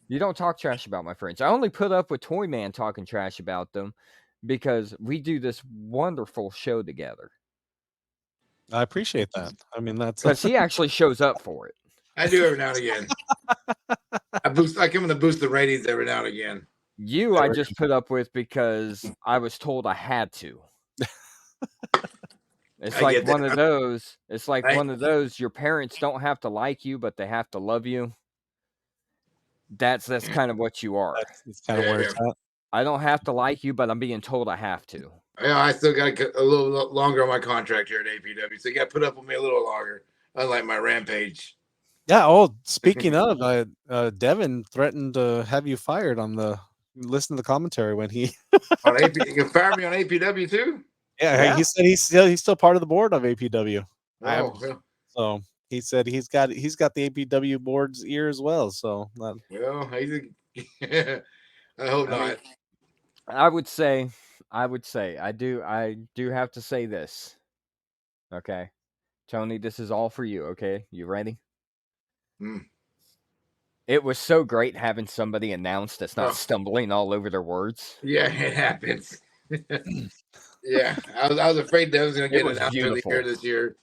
You don't talk trash about my friends. I only put up with Toy Man talking trash about them because we do this wonderful show together. I appreciate that. I mean, that's Because he actually shows up for it. I do every now and again. I come in to boost the ratings every now and again. You, I just put up with because I was told I had to. It's I like get one that. of those. It's like Right. one of those. Your parents don't have to like you, but they have to love you. That's kind of what you are. it's kind of where it's at. I don't have to like you, but I'm being told I have to. Yeah, I still got a little longer on my contract here at APW, so you got to put up with me a little longer. Unlike my Rampage. Yeah. Oh, speaking of, Devin threatened to have you fired on the. Listen to the commentary when he. On AP, you can fire me on APW too. Yeah, he said he's still part of the board of APW. Oh, yeah. So he said he's got the APW board's ear as well. So well, I hope not. I would say I do have to say this. Okay, Tony, this is all for you. Okay, you ready? It was so great having somebody announce that's not stumbling all over their words. Yeah, it happens. Yeah, I was afraid that was going to get announced early here this year.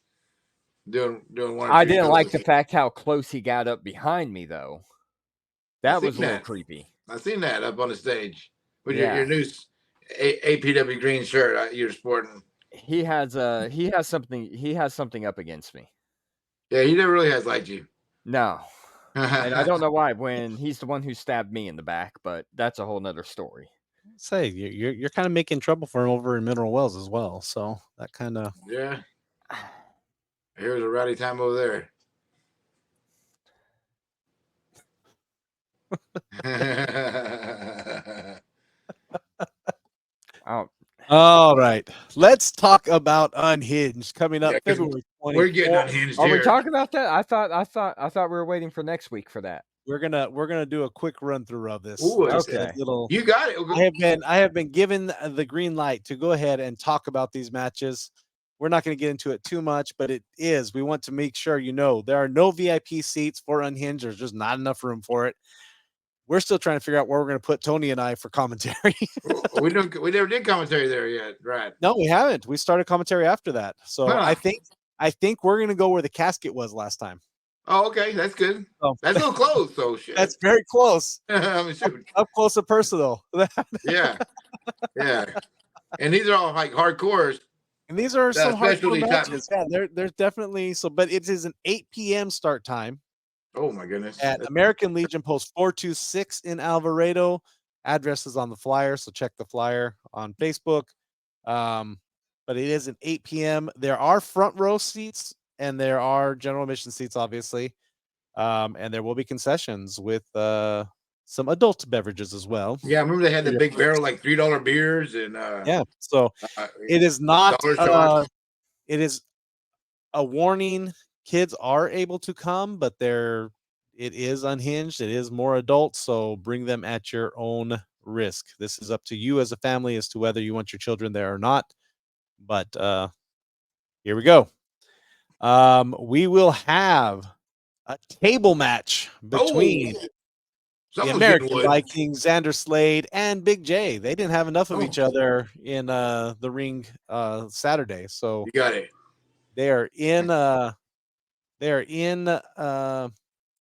Doing one. I didn't like the fact how close he got up behind me, though. That was a little creepy. I seen that up on the stage with your new APW green shirt you're sporting. He has something up against me. Yeah, he never really has liked you. No. And I don't know why, when he's the one who stabbed me in the back, but that's a whole nother story. Say you're kind of making trouble for him over in Mineral Wells as well. So that kind of Here's a rowdy time over there. All right, let's talk about Unhinged coming up February 24th. We're getting unhinged. Are we talking about that? I thought we were waiting for next week for that. We're gonna do a quick run through of this. Ooh, okay, you got it. I have been given the green light to go ahead and talk about these matches. We're not going to get into it too much, but we want to make sure there are no VIP seats for Unhinged. There's just not enough room for it. We're still trying to figure out where we're going to put Tony and I for commentary. we never did commentary there yet, right? No, we haven't. We started commentary after that. So I think we're going to go where the casket was last time. Oh, okay, that's good. Oh. That's a little close, so shit. That's very close. I mean, up close and personal. Yeah. And these are all like hardcores. And these are some hardcore matches. Yeah, there's definitely but it is an 8 p.m. start time. Oh my goodness! At American Legion Post 426 in Alvarado. Address is on the flyer, so check the flyer on Facebook. But it is an 8 p.m. There are front row seats and there are general admission seats, obviously. And there will be concessions with some adult beverages as well. Yeah, I remember they had the big barrel, like $3 beers, and so it is not. It is a warning. Kids are able to come, but it is Unhinged. It is more adult, so bring them at your own risk. This is up to you as a family as to whether you want your children there or not. But here we go. We will have a table match between the American Vikings, Xander Slade, and Big J. They didn't have enough of each other in the ring Saturday, so you got it. They are in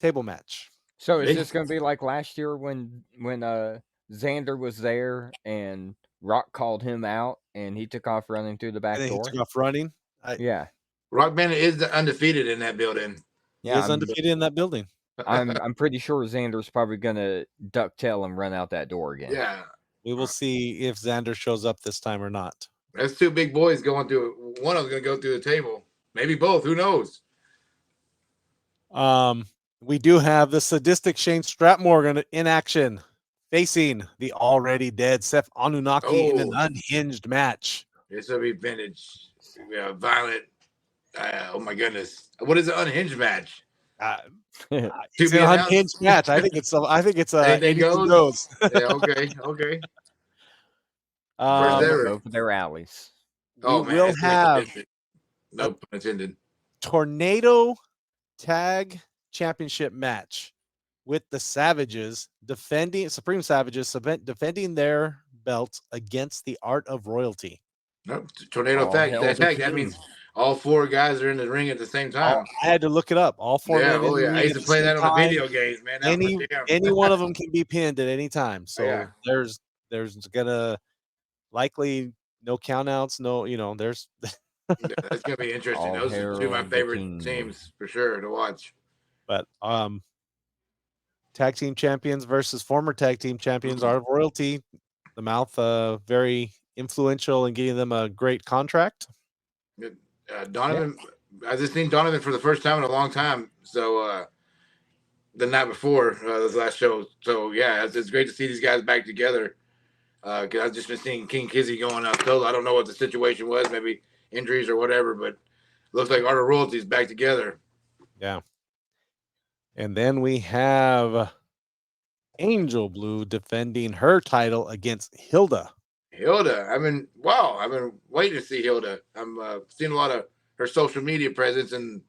table match. So is this going to be like last year when Xander was there and Rock called him out and he took off running through the back door? He took off running. Yeah. Rock Band is undefeated in that building. Yeah, he is undefeated in that building. I'm pretty sure Xander's probably gonna duck tail and run out that door again. Yeah, we will see if Xander shows up this time or not. That's two big boys going through. One of them gonna go through the table. Maybe both. Who knows? We do have the sadistic Shane Stratmore in action, facing the already dead Seth Anunnaki in an unhinged match. This will be vintage. Violent. Oh my goodness! What is an unhinged match? It's an unhinged match. I think it's Anything goes. Yeah, okay. First ever. Go for their alleys. Oh, We will have no pun intended. Tornado Tag Championship match with the Savages Supreme Savages defending their belts against the Art of Royalty. Nope. Tornado tag. That means all 4 guys are in the ring at the same time. I had to look it up. All 4 men. Oh yeah, I used to play that on the video games, man. Any one of them can be pinned at any time. So there's gonna likely no countouts. No, there's. That's gonna be interesting. Those are 2 of my favorite teams for sure to watch. But tag team champions versus former tag team champions, Art of Royalty. The Mouth very influential in getting them a great contract. Donovan, I just seen Donovan for the first time in a long time. So the night before this last show. So yeah, it's great to see these guys back together. Because I've just been seeing King Kizzy going out solo. I don't know what the situation was, maybe injuries or whatever, but looks like Art of Royalty is back together. Yeah. And then we have Angel Blue defending her title against Hilda. I've been waiting to see Hilda. I'm seeing a lot of her social media presence, and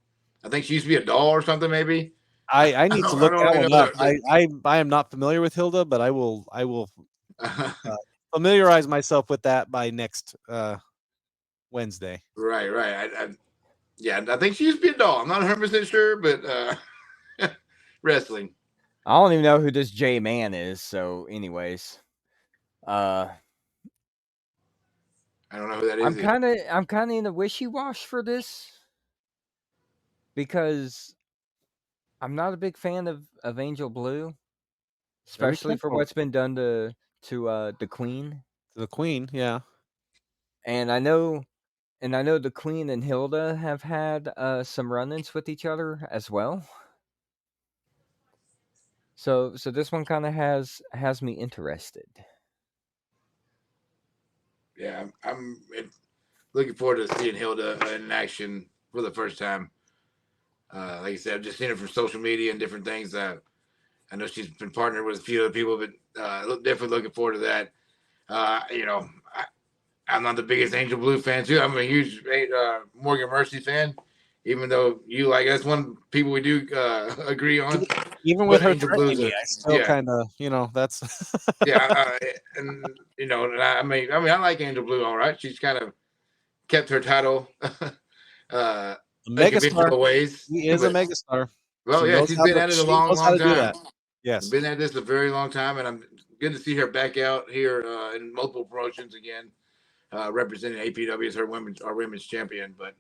I think she used to be a doll or something, maybe. I need to look that one up. I am not familiar with Hilda, but I will familiarize myself with that by next Wednesday. Right. I think she used to be a doll. I'm not 100% sure, but wrestling. I don't even know who this J Man is. So, anyways, I don't know who that is. I'm kind of in a wishy-wash for this because I'm not a big fan of Angel Blue, especially for what's been done to the Queen. The Queen, yeah. And I know the Queen and Hilda have had some run-ins with each other as well. So this one kind of has me interested. Yeah, I'm looking forward to seeing Hilda in action for the first time. Like I said, I've just seen her from social media and different things. I know she's been partnered with a few other people, but definitely looking forward to that. I'm not the biggest Angel Blue fan too. I'm a huge Morgan Mercy fan, even though that's one people we do agree on. Even with her threatening me, I still kind of, that's and I mean, I like Angel Blue, all right. She's kind of kept her title. Megastar ways. He is a megastar. Well, she's been at it a long time. Yes, been at this a very long time, and I'm good to see her back out here in multiple promotions again, representing APW as our women's champion. But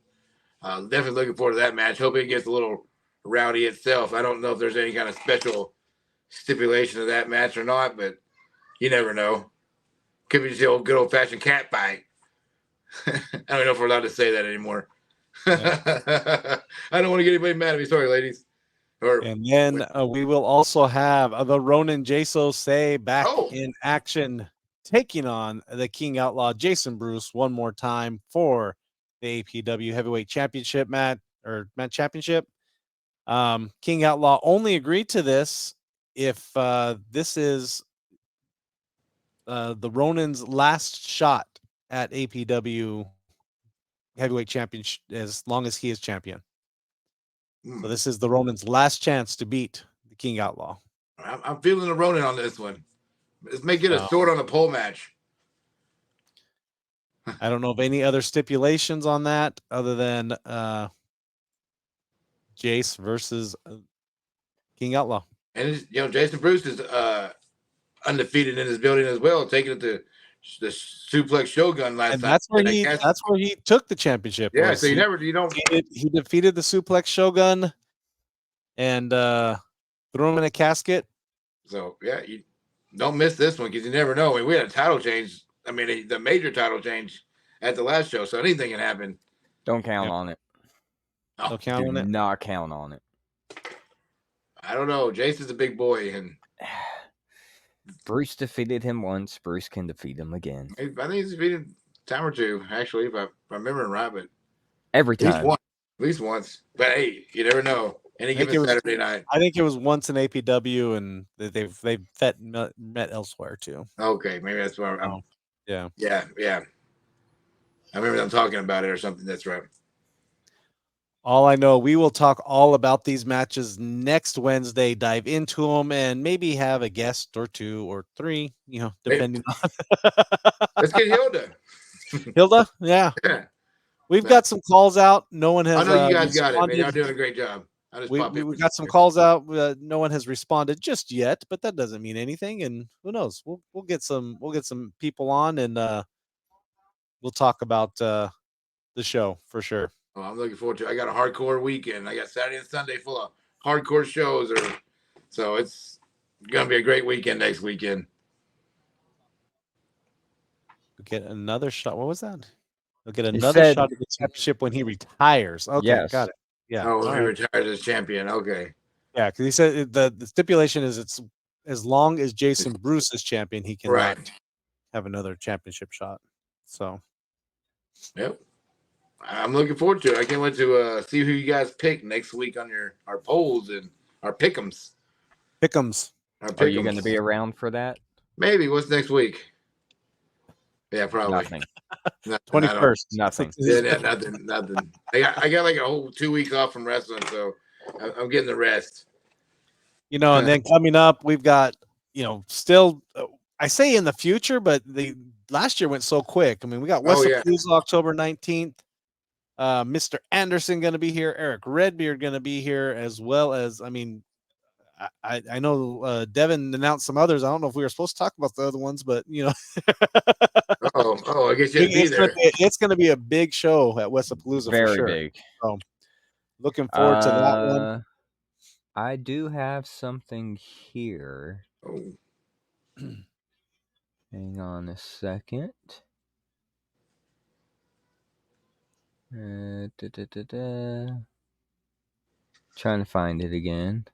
definitely looking forward to that match. Hope it gets a little rowdy itself. I don't know if there's any kind of special stipulation of that match or not, but you never know. Could be just the good old fashioned cat fight. I don't know if we're allowed to say that anymore. I don't want to get anybody mad at me. Sorry, ladies. And then we will also have the Ronin Jaso Say back in action, taking on the King Outlaw Jason Bruce one more time for the APW Heavyweight Championship match championship. King Outlaw only agreed to this if this is the Ronin's last shot at APW Heavyweight Championship as long as he is champion. So this is the Ronin's last chance to beat the King Outlaw. I'm feeling the Ronin on this one. Let's make it a sword on the pole match. I don't know of any other stipulations on that other than Jace versus King Outlaw. And Jason Bruce is undefeated in his building as well, taking it to the Suplex Shogun last time. That's where he took the championship. Yeah, so he defeated the Suplex Shogun and threw him in a casket. So yeah, you don't miss this one because you never know. I mean, we had a title change. I mean, the major title change at the last show, so anything can happen. Don't count on it. Don't count on it. Not count on it. I don't know. Jason's a big boy, and Bruce defeated him once. Bruce can defeat him again. I think he's defeated a time or two, actually, if I'm remembering right. But every time, at least once. But hey, you never know. Any think given it was- Saturday night. I think it was once in APW, and they've met elsewhere too. Okay, maybe that's why. I'm, Yeah. yeah. I remember them talking about it or something. That's right. All I know, we will talk all about these matches next Wednesday, dive into them, and maybe have a guest or 2 or 3, depending on Let's get Hilda. Hilda. Yeah. Yeah. We've got some calls out. No one has I know you guys got it, man. responded. Y'all doing a great job. I just pop in. We got some calls out. No one has responded just yet, but that doesn't mean anything. And who knows? We'll get some people on, and we'll talk about the show for sure. Oh, I'm looking forward to it. I got a hardcore weekend. I got Saturday and Sunday full of hardcore shows, so it's gonna be a great weekend next weekend. We'll get another shot. What was that? We'll get another shot at the championship when he retires. Okay, Yes. got it. Yeah. Oh, when he right. retires as champion. Okay. Yeah, because he said the stipulation is it's as long as Jason Bruce is champion, he cannot Right. have another championship shot. So. Yep. I'm looking forward to it. I can't wait to see who you guys pick next week on our polls and our pick'ems. Pick'ems. Are you going to be around for that? Maybe. What's next week? Yeah, probably. Nothing. 21st. Nothing. Yeah, nothing. I got like a whole 2 weeks off from wrestling, so I'm getting the rest. And then coming up, we've got, still, I say in the future, but the last year went so quick. I mean, we got Westapalooza October 19th. Mr. Anderson going to be here. Eric Redbeard going to be here, as well as, I mean, I know Devin announced some others. I don't know if we were supposed to talk about the other ones, but I guess you'd be there. It's going to be a big show at Westapalooza for sure. Very big. So, looking forward to that one. I do have something here. Oh. Hang on a second. Trying to find it again.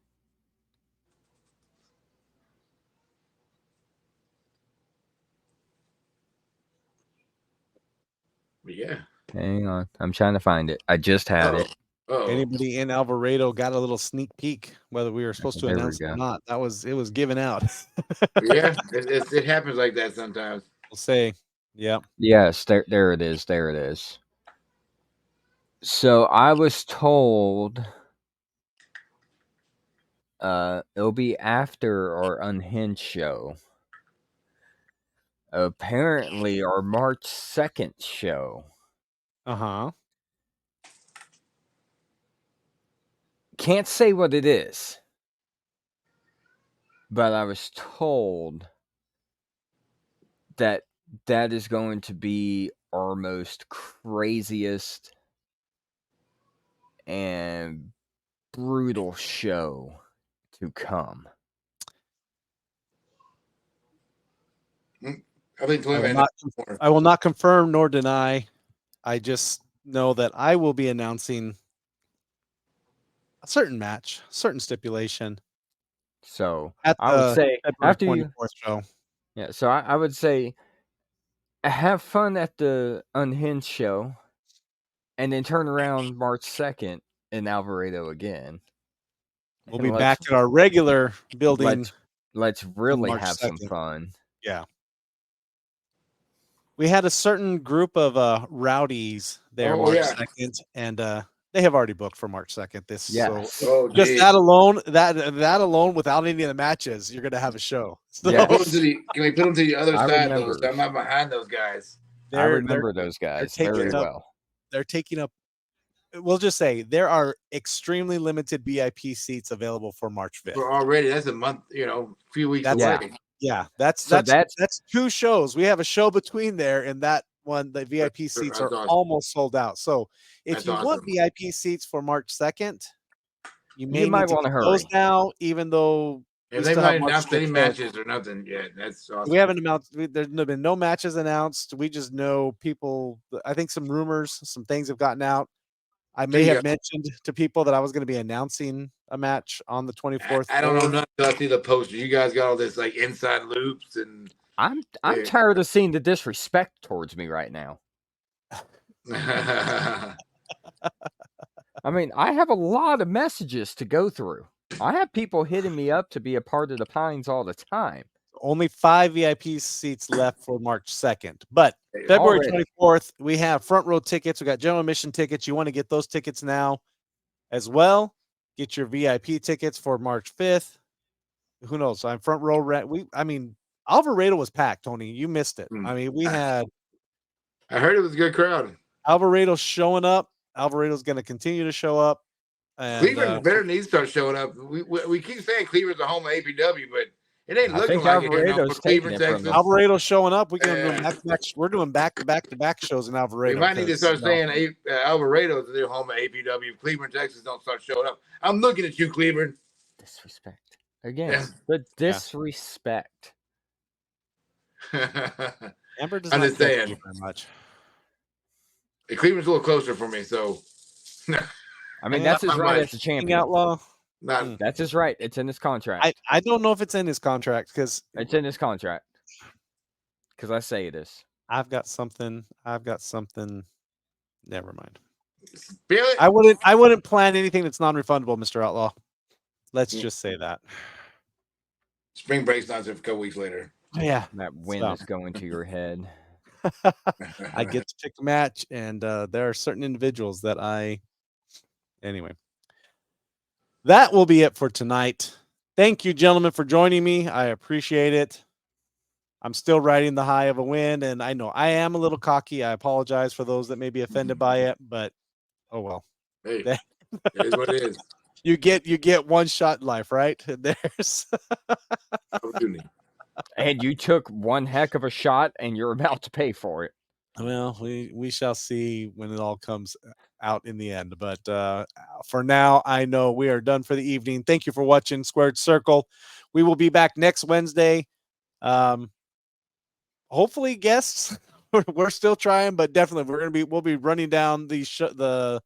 Yeah. Hang on. I'm trying to find it. I just had it. Anybody in Alvarado got a little sneak peek, whether we were supposed to announce it or not. It was given out. Yeah, it happens like that sometimes. We'll say, yeah. Yes, there it is. There it is. So I was told it'll be after our Unhinged show. Apparently, our March 2nd show. Uh-huh. Can't say what it is. But I was told that is going to be our most craziest and brutal show to come. I will not confirm nor deny. I just know that I will be announcing a certain match, certain stipulation. So I would say after you show. Yeah, so I would say have fun at the Unhinged show, and then turn around March 2nd in Alvarado again. We'll be back at our regular building. Let's really March have 2nd. some fun. Yeah. We had a certain group of rowdies there March 2nd, and they have already booked for March 2nd. So just that alone, without any of the matches, you're gonna have a show. So, can we put them to the other side? I'm not behind those guys. I remember those guys very well. They're taking up. We'll just say there are extremely limited VIP seats available for March 5th. Already, that's a month. A few weeks away. Yeah, that's 2 shows. We have a show between there, and that one, the VIP seats are almost sold out. So if you want VIP seats for March 2nd, you might want to hurry those now, even though they haven't announced any matches or nothing yet. That's awesome. We haven't announced. There's been no matches announced. We just know people. I think some rumors, some things have gotten out. I may have mentioned to people that I was going to be announcing a match on the 24th. I don't know nothing until I see the poster. You guys got all this like inside loops, and I'm tired of seeing the disrespect towards me right now. I mean, I have a lot of messages to go through. I have people hitting me up to be a part of the Pines all the time. Only 5 VIP seats left for March 2nd. But February Already. 24th, we have front row tickets. We got general admission tickets. You want to get those tickets now as well. Get your VIP tickets for March 5th. Who knows? I'm front row. Alvarado was packed, Tony. You missed it. I mean, we had I heard it was a good crowd. Alvarado showing up. Alvarado's going to continue to show up. And, Cleveland better needs to start showing up. We keep saying Cleveland's a home of APW, but it ain't I looking think like it. Alvarado's taking it from them. Alvarado's showing up. We're doing we're doing back-to-back shows in Alvarado. We might need to start saying Alvarado's their home of APW. If Cleveland, Texas don't start showing up. I'm looking at you, Cleveland. Disrespect. Again, the disrespect. Amber does I'm not just care saying. for you very much. Cleveland's a little closer for me, so. I mean, that's his right as a champion. Outlaw. That's his right. It's in his contract. I don't know if it's in his contract because it's in his contract. Because I say it is. I've got something. Never mind. Really? I wouldn't plan anything that's non-refundable, Mr. Outlaw. Let's just say that. Spring break's not until a couple weeks later. Yeah. That wind is going to your head. I get to pick the match, and there are certain individuals that anyway. That will be it for tonight. Thank you, gentlemen, for joining me. I appreciate it. I'm still riding the high of a win, and I know I am a little cocky. I apologize for those that may be offended by it, but oh well. Hey, it is what it is. You get one shot in life, right? There's and you took one heck of a shot, and you're about to pay for it. Well, we shall see when it all comes out in the end. But for now, I know we are done for the evening. Thank you for watching Squared Circle. We will be back next Wednesday. Hopefully, guests. We're still trying, but definitely we'll be running down the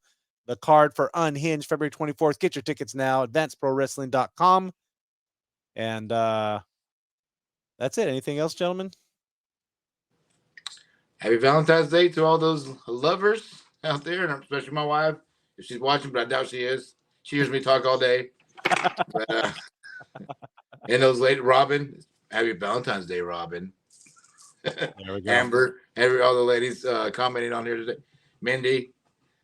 card for Unhinged February 24th. Get your tickets now. AdvancedProWrestling.com. And that's it. Anything else, gentlemen? Happy Valentine's Day to all those lovers out there, and especially my wife, if she's watching, but I doubt she is. She hears me talk all day. But, and those late Robin, happy Valentine's Day, Robin. There we go. Amber, all the ladies commenting on here today. Mindy.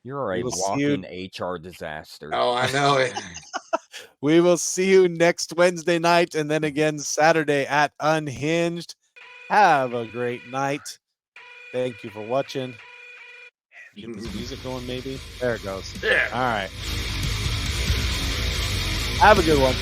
You're a walking HR disaster. Oh, I know it. We will see you next Wednesday night and then again Saturday at Unhinged. Have a great night. Thank you for watching. Get this music going, maybe. There it goes. Yeah. All right. Have a good one.